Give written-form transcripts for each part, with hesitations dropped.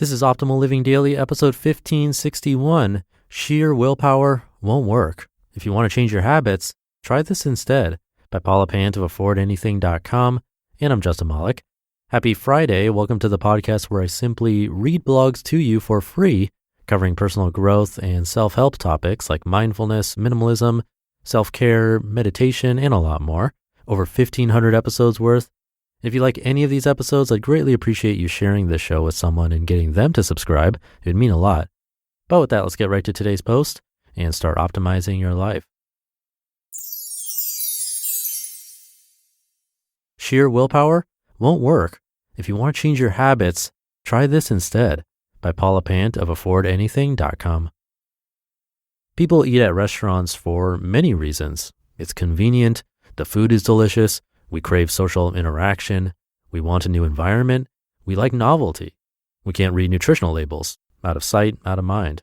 This is Optimal Living Daily, episode 1561. Sheer willpower won't work. If you want to change your habits, try this instead. By Paula, Pant of affordanything.com. And I'm Justin Malik. Happy Friday. Welcome to the podcast where I simply read blogs to you for free, covering personal growth and self-help topics like mindfulness, minimalism, self-care, meditation, and a lot more. Over 1,500 episodes worth. If you like any of these episodes, I'd greatly appreciate you sharing this show with someone and getting them to subscribe. It'd mean a lot. But with that, let's get right to today's post and start optimizing your life. Sheer willpower won't work. If you want to change your habits, try this instead. By Paula, Pant of affordanything.com. People eat at restaurants for many reasons. It's convenient, the food is delicious, we crave social interaction, we want a new environment, we like novelty. We can't read nutritional labels. Out of sight, out of mind.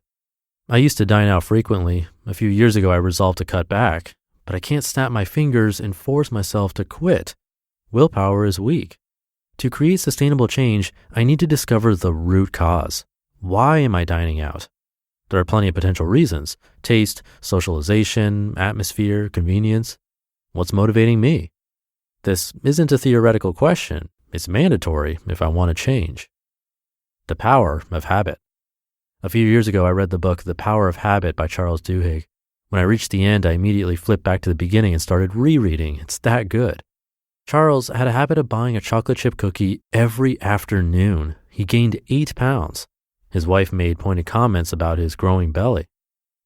I used to dine out frequently. A few years ago, I resolved to cut back, but I can't snap my fingers and force myself to quit. Willpower is weak. To create sustainable change, I need to discover the root cause. Why am I dining out? There are plenty of potential reasons: taste, socialization, atmosphere, convenience. What's motivating me? This isn't a theoretical question. It's mandatory if I want to change. The power of habit. A few years ago, I read the book The Power of Habit by Charles Duhigg. When I reached the end, I immediately flipped back to the beginning and started rereading. It's that good. Charles had a habit of buying a chocolate chip cookie every afternoon. He gained 8 pounds. His wife made pointed comments about his growing belly.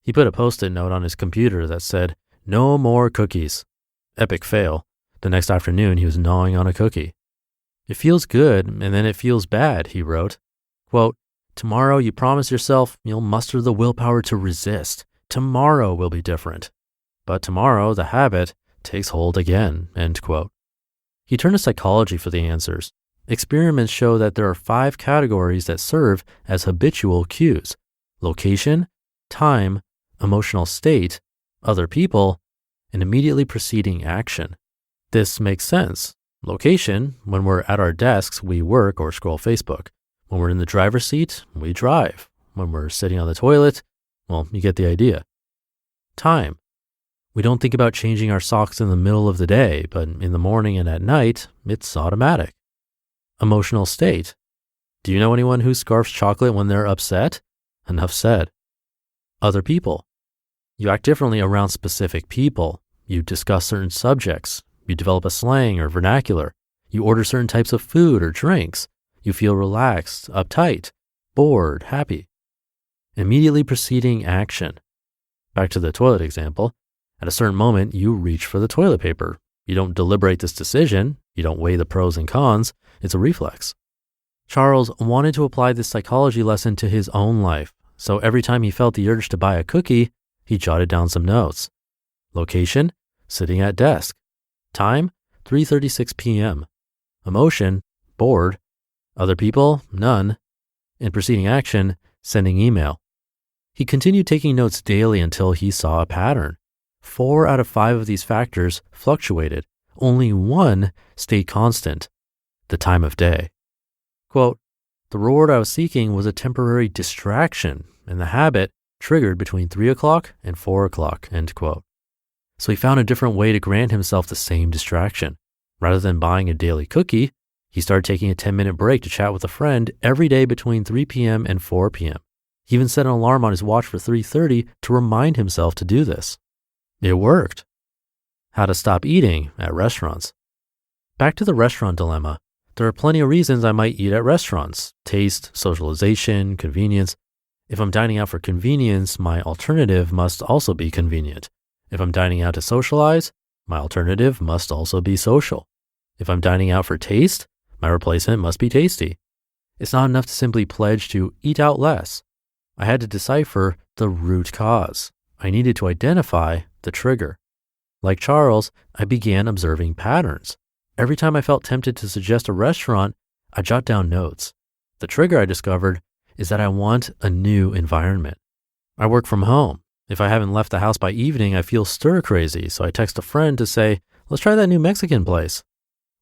He put a Post-it note on his computer that said, "No more cookies." Epic fail. The next afternoon, he was gnawing on a cookie. "It feels good, and then it feels bad," he wrote. Quote, "Tomorrow you promise yourself you'll muster the willpower to resist. Tomorrow will be different. But tomorrow, the habit takes hold again," end quote. He turned to psychology for the answers. Experiments show that there are 5 categories that serve as habitual cues: location, time, emotional state, other people, and immediately preceding action. This makes sense. Location: when we're at our desks, we work or scroll Facebook. When we're in the driver's seat, we drive. When we're sitting on the toilet, well, you get the idea. Time: we don't think about changing our socks in the middle of the day, but in the morning and at night, it's automatic. Emotional state: do you know anyone who scarfs chocolate when they're upset? Enough said. Other people: you act differently around specific people. You discuss certain subjects. You develop a slang or vernacular. You order certain types of food or drinks. You feel relaxed, uptight, bored, happy. Immediately preceding action. Back to the toilet example. At a certain moment, you reach for the toilet paper. You don't deliberate this decision. You don't weigh the pros and cons. It's a reflex. Charles wanted to apply this psychology lesson to his own life. So every time he felt the urge to buy a cookie, he jotted down some notes. Location: sitting at desk. Time: 3:36 p.m. Emotion: bored. Other people: none. And preceding action: sending email. He continued taking notes daily until he saw a pattern. 4 out of 5 of these factors fluctuated. Only 1 stayed constant: the time of day. Quote, "The reward I was seeking was a temporary distraction, and the habit triggered between 3 o'clock and 4 o'clock, end quote. So he found a different way to grant himself the same distraction. Rather than buying a daily cookie, he started taking a 10-minute break to chat with a friend every day between 3 p.m. and 4 p.m. He even set an alarm on his watch for 3:30 to remind himself to do this. It worked. How to stop eating at restaurants. Back to the restaurant dilemma. There are plenty of reasons I might eat at restaurants: taste, socialization, convenience. If I'm dining out for convenience, my alternative must also be convenient. If I'm dining out to socialize, my alternative must also be social. If I'm dining out for taste, my replacement must be tasty. It's not enough to simply pledge to eat out less. I had to decipher the root cause. I needed to identify the trigger. Like Charles, I began observing patterns. Every time I felt tempted to suggest a restaurant, I jot down notes. The trigger, I discovered, is that I want a new environment. I work from home. If I haven't left the house by evening, I feel stir crazy, so I text a friend to say, "Let's try that new Mexican place."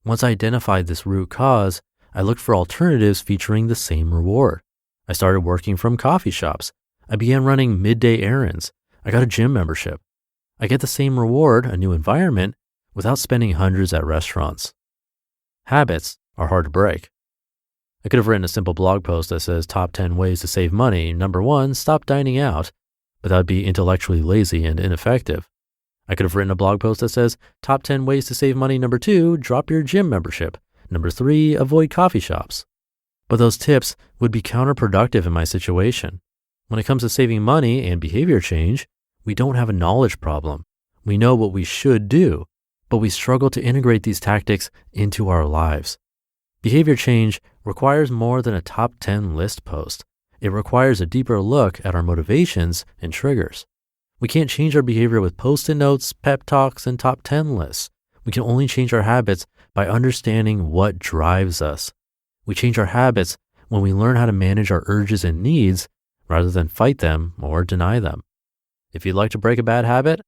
Once I identified this root cause, I looked for alternatives featuring the same reward. I started working from coffee shops. I began running midday errands. I got a gym membership. I get the same reward, a new environment, without spending hundreds at restaurants. Habits are hard to break. I could have written a simple blog post that says top 10 ways to save money. Number 1, stop dining out, but that would be intellectually lazy and ineffective. I could have written a blog post that says top 10 ways to save money. Number 2, drop your gym membership. Number 3, avoid coffee shops. But those tips would be counterproductive in my situation. When it comes to saving money and behavior change, we don't have a knowledge problem. We know what we should do, but we struggle to integrate these tactics into our lives. Behavior change requires more than a top 10 list post. It requires a deeper look at our motivations and triggers. We can't change our behavior with post-it notes, pep talks, and top 10 lists. We can only change our habits by understanding what drives us. We change our habits when we learn how to manage our urges and needs rather than fight them or deny them. If you'd like to break a bad habit,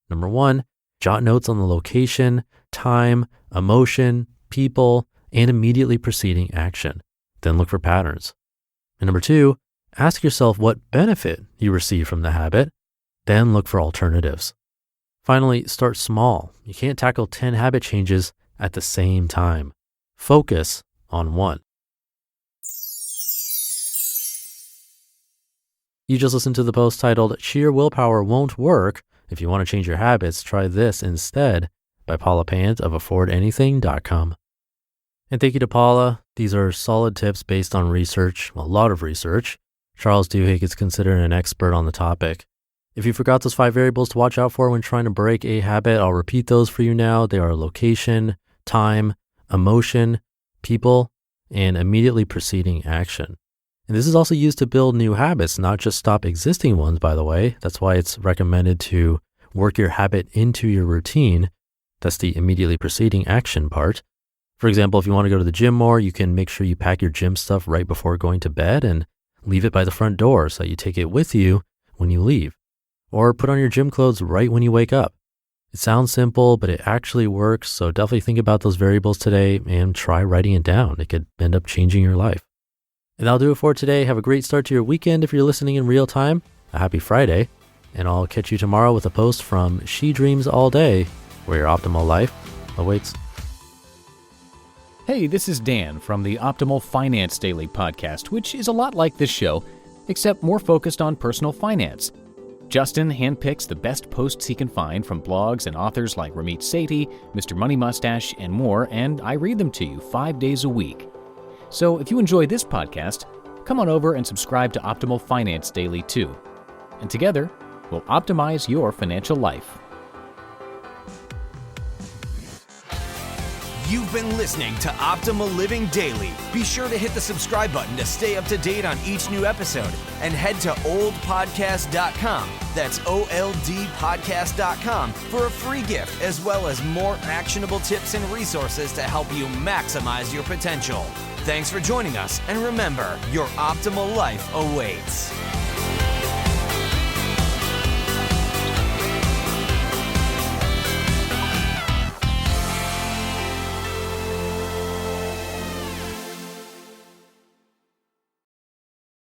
number 1, jot notes on the location, time, emotion, people, and immediately preceding action. Then look for patterns. And number 2, ask yourself what benefit you receive from the habit. Then look for alternatives. Finally, start small. You can't tackle 10 habit changes at the same time. Focus on one. You just listened to the post titled Sheer Willpower Won't Work. If you want to change your habits, try this instead by Paula Pant of affordanything.com. And thank you to Paula. These are solid tips based on research, a lot of research. Charles Duhigg is considered an expert on the topic. If you forgot those 5 variables to watch out for when trying to break a habit, I'll repeat those for you now. They are location, time, emotion, people, and immediately preceding action. And this is also used to build new habits, not just stop existing ones, by the way. That's why it's recommended to work your habit into your routine. That's the immediately preceding action part. For example, if you want to go to the gym more, you can make sure you pack your gym stuff right before going to bed and leave it by the front door so that you take it with you when you leave. Or put on your gym clothes right when you wake up. It sounds simple, but it actually works. So definitely think about those variables today and try writing it down. It could end up changing your life. And that'll do it for today. Have a great start to your weekend if you're listening in real time. A happy Friday. And I'll catch you tomorrow with a post from She Dreams All Day, where your optimal life awaits. Hey, this is Dan from the Optimal Finance Daily podcast, which is a lot like this show, except more focused on personal finance. Justin handpicks the best posts he can find from blogs and authors like Ramit Sethi, Mr. Money Mustache, and more, and I read them to you 5 days a week. So if you enjoy this podcast, come on over and subscribe to Optimal Finance Daily too. And together, we'll optimize your financial life. You've been listening to Optimal Living Daily. Be sure to hit the subscribe button to stay up to date on each new episode and head to oldpodcast.com. That's OLDpodcast.com for a free gift as well as more actionable tips and resources to help you maximize your potential. Thanks for joining us, and remember, your optimal life awaits.